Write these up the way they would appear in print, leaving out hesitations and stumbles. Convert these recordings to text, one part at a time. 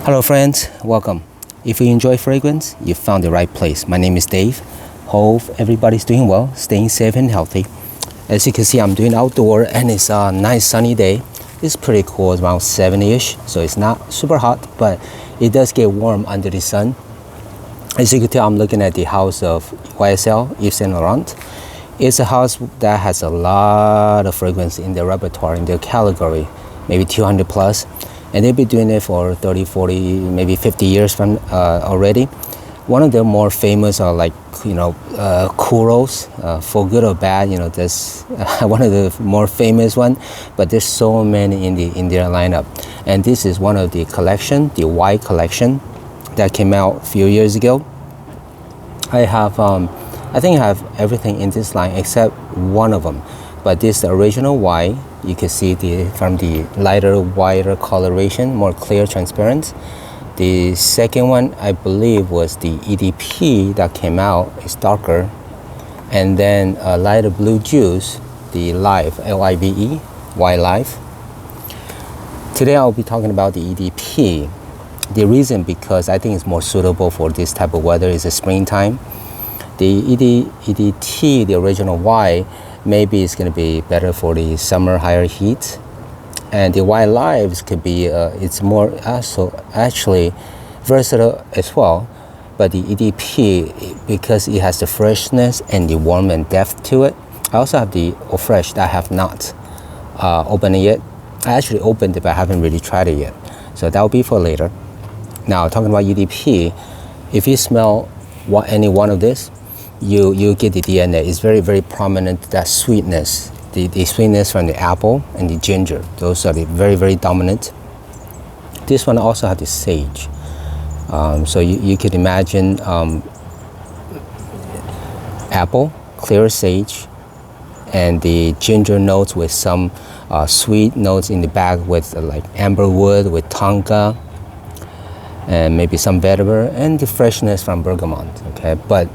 Hello friends, welcome. If you enjoy fragrance, you found the right place. My name is Dave. Hope everybody's doing well, staying safe and healthy. As you can see, I'm doing outdoor and it's a nice sunny day. It's pretty cool, it's around 70-ish, so it's not super hot, but it does get warm under the sun. As you can tell, I'm looking at the house of YSL, Yves and Laurent. It's a house that has a lot of fragrance in their repertoire, in their category, maybe 200 plus. And they've been doing it for 30, 40, maybe 50 years from already. One of the more famous are like, Kuros, for good or bad, that's one of the more famous one, but there's so many in their lineup. And this is one of the collection, the Y collection that came out a few years ago. I think I have everything in this line except one of them, but this the original Y. You can see from the lighter, whiter coloration, more clear, transparent. The second one, I believe, was the EDP that came out. It's darker. And then a lighter blue juice, the Live, L-I-V-E, Y Live. Today I'll be talking about the EDP. The reason because I think it's more suitable for this type of weather is the springtime. The EDT, the original Y, maybe it's going to be better for the summer higher heat. And the Y Lives could be, it's more actually versatile as well. But the EDP, because it has the freshness and the warmth and depth to it. I also have the Eau Fraiche that I have not opened it yet. I actually opened it, but I haven't really tried it yet. So that will be for later. Now, talking about EDP, if you smell any one of this, you get the DNA. It's very, very prominent, that sweetness, the sweetness from the apple and the ginger. Those are the very, very dominant. This one also has the sage. So you could imagine apple, clear sage, and the ginger notes with some sweet notes in the back with like amberwood, with tonka, and maybe some vetiver, and the freshness from bergamot. Okay, but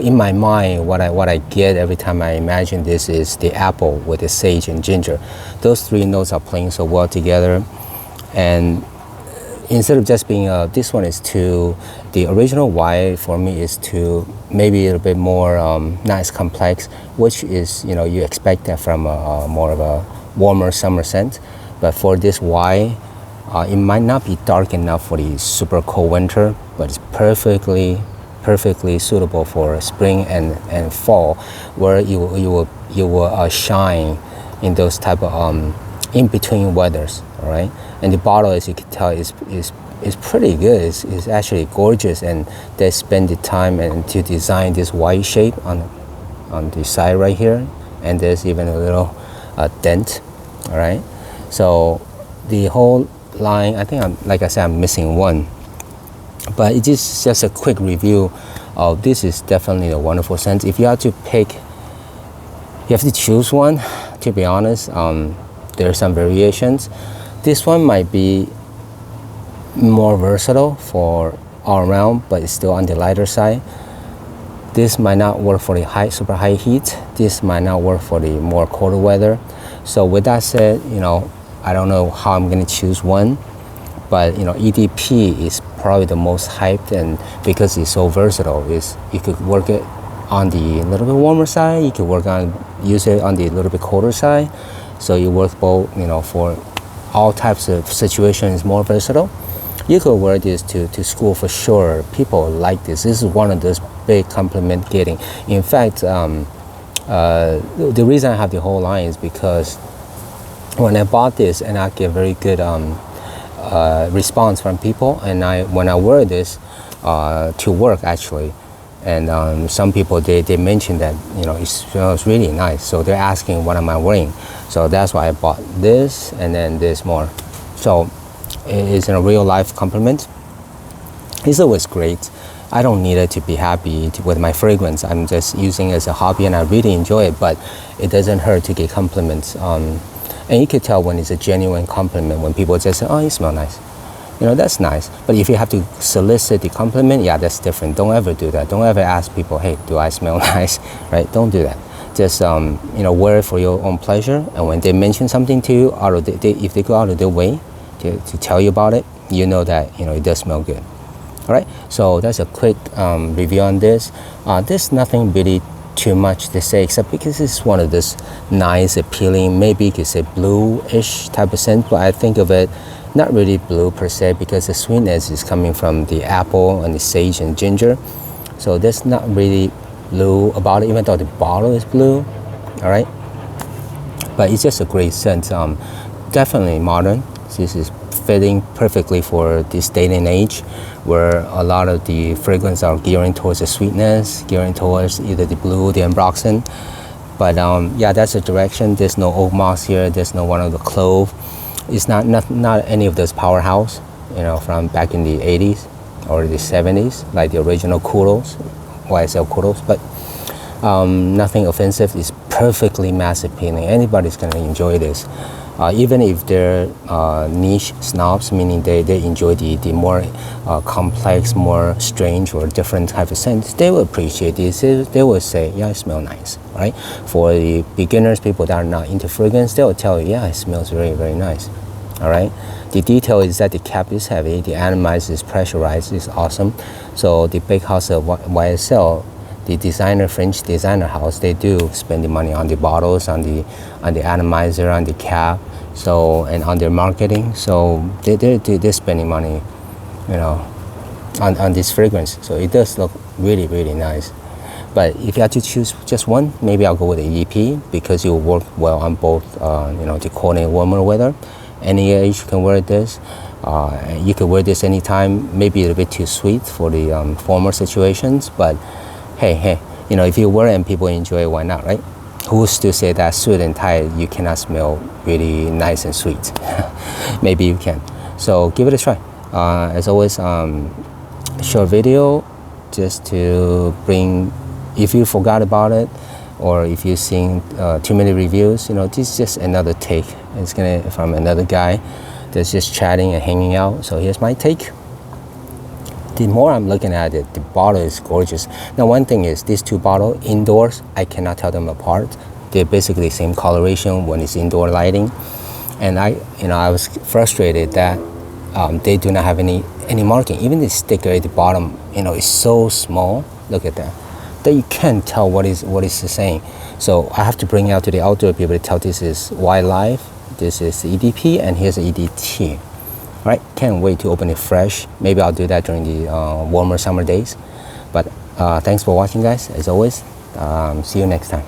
in my mind, what I get every time I imagine this is the apple with the sage and ginger. Those three notes are playing so well together. And instead of just being this one is the original Y for me is maybe a little bit more nice complex, which is you expect that from more of a warmer summer scent. But for this Y, it might not be dark enough for the super cold winter, but it's perfectly suitable for spring and fall, where you will shine in those type of in between weathers. All right, and the bottle, as you can tell, is pretty good. It's actually gorgeous, and they spend the time and to design this Y shape on the side right here, and there's even a little dent. All right, so the whole line, I think I'm missing one. But it's just a quick review of this. Is definitely a wonderful scent. If you have to pick, you have to choose one. To be honest, there are some variations. This one might be more versatile for all around, but it's still on the lighter side. This might not work for the super high heat. This might not work for the more colder weather. So with that said, I don't know how I'm going to choose one. But EDP is probably the most hyped, and because it's so versatile, you could work it on the little bit warmer side. You could use it on the little bit colder side. So you work both, for all types of situations. It's more versatile. You could wear this to school for sure. People like this. This is one of those big compliment getting. In fact, the reason I have the whole line is because when I bought this, and I get very good response from people, and when I wear this to work actually, and some people they mention that it smells really nice, so they're asking what am I wearing. So that's why I bought this, and then this more. So it's a real life compliment. It's always great. I don't need it to be happy with my fragrance. I'm just using it as a hobby, and I really enjoy it, but it doesn't hurt to get compliments. And you could tell when it's a genuine compliment, when people just say, oh, you smell nice. That's nice. But if you have to solicit the compliment, yeah, that's different. Don't ever do that. Don't ever ask people, hey, do I smell nice? Right? Don't do that. Just, wear it for your own pleasure. And when they mention something to you, if they go out of their way to tell you about it, you know that it does smell good. All right, so that's a quick review on this. There's nothing really too much to say except because it's one of this nice, appealing, maybe you could say blue-ish type of scent, but I think of it not really blue per se because the sweetness is coming from the apple and the sage and ginger. So there's not really blue about it, even though the bottle is blue. All right, but it's just a great scent. Definitely modern. This is fitting perfectly for this day and age where a lot of the fragrance are gearing towards the sweetness, gearing towards either the blue, the ambroxan. But yeah, that's the direction. There's no oak moss here. There's no one of the clove. It's not any of those powerhouse, from back in the 80s or the 70s, like the original Kudos, YSL Kudos. But nothing offensive. It's perfectly mass appealing. Anybody's gonna enjoy this. Even if they're niche snobs, meaning they enjoy the more complex, more strange or different type of scents, they will appreciate this. They will say, yeah, it smells nice, right? For the beginners, people that are not into fragrance, they will tell you, yeah, it smells very, very nice, all right? The detail is that the cap is heavy, the atomizer is pressurized, is awesome. So the big house of YSL, the designer, French designer house, they do spend the money on the bottles, on the atomizer, on the cap, so, and on their marketing. So they're spending money, on this fragrance. So it does look really, really nice. But if you had to choose just one, maybe I'll go with the EP because it will work well on both, the cold and warmer weather. Any age can wear this. You can wear this anytime. Maybe a little bit too sweet for the former situations, but hey, if you wear it and people enjoy it, why not, right? Who's to say that suit and tie you cannot smell really nice and sweet? Maybe you can. So give it a try. As always, short video just to bring, if you forgot about it or if you've seen too many reviews, this is just another take. It's gonna from another guy that's just chatting and hanging out. So here's my take. The more I'm looking at it, the bottle is gorgeous. Now, one thing is these two bottles indoors, I cannot tell them apart. They're basically the same coloration when it's indoor lighting. And I was frustrated that they do not have any marking. Even the sticker at the bottom, is so small. Look at that you can't tell what is saying. So I have to bring it out to the outdoor people to tell this is wildlife, this is EDP, and here's the EDT. All right, can't wait to open it fresh. Maybe I'll do that during the warmer summer days. But thanks for watching, guys. As always, see you next time.